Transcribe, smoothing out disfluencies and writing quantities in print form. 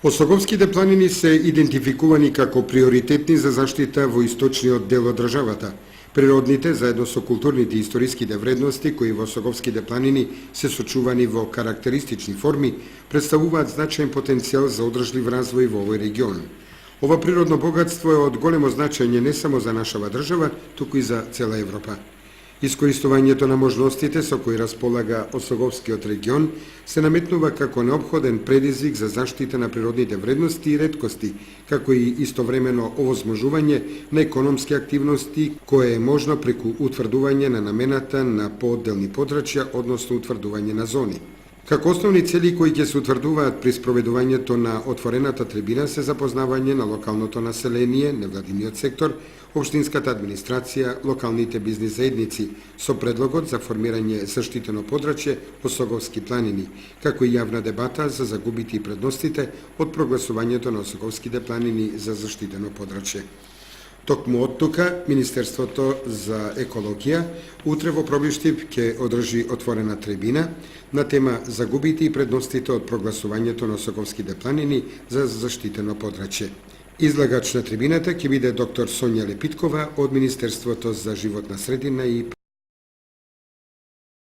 Осоговските планини се идентификувани како приоритетни за заштита во источниот дел од државата. Природните, заедно со културните и историските вредности кои во Осоговските планини се сочувани во карактеристични форми, представуваат значаен потенцијал за одржлив развој во овој регион. Ова природно богатство е од големо значење не само за нашава држава, туку и за цела Европа. Искористувањето на можностите со кои располага Осоговскиот регион се наметнува како неопходен предизвик за заштита на природните вредности и реткости, како и истовремено овозможување на економски активности кое е можно преку утврдување на намената на поодделни подрачја, односно утврдување на зони. Како основни цели кои ќе се утврдуваат при спроведувањето на отворената трибина се запознавање на локалното население, невладиниот сектор, општинската администрација, локалните бизнис заедници, со предлогот за формирање заштитено подрачје Осоговски планини, како и јавна дебата за загубите и предностите од прогласувањето на Осоговските планини за заштитено подрачје. Токму од тука, Министерството за екологија утре во Пробиштип ќе одржи отворена трибина на тема загубите и предностите од прогласувањето на Осоговските планини за заштитено подрачје. Излагач на трибината ќе биде доктор Сонја Лепиткова од Министерството за животна средина и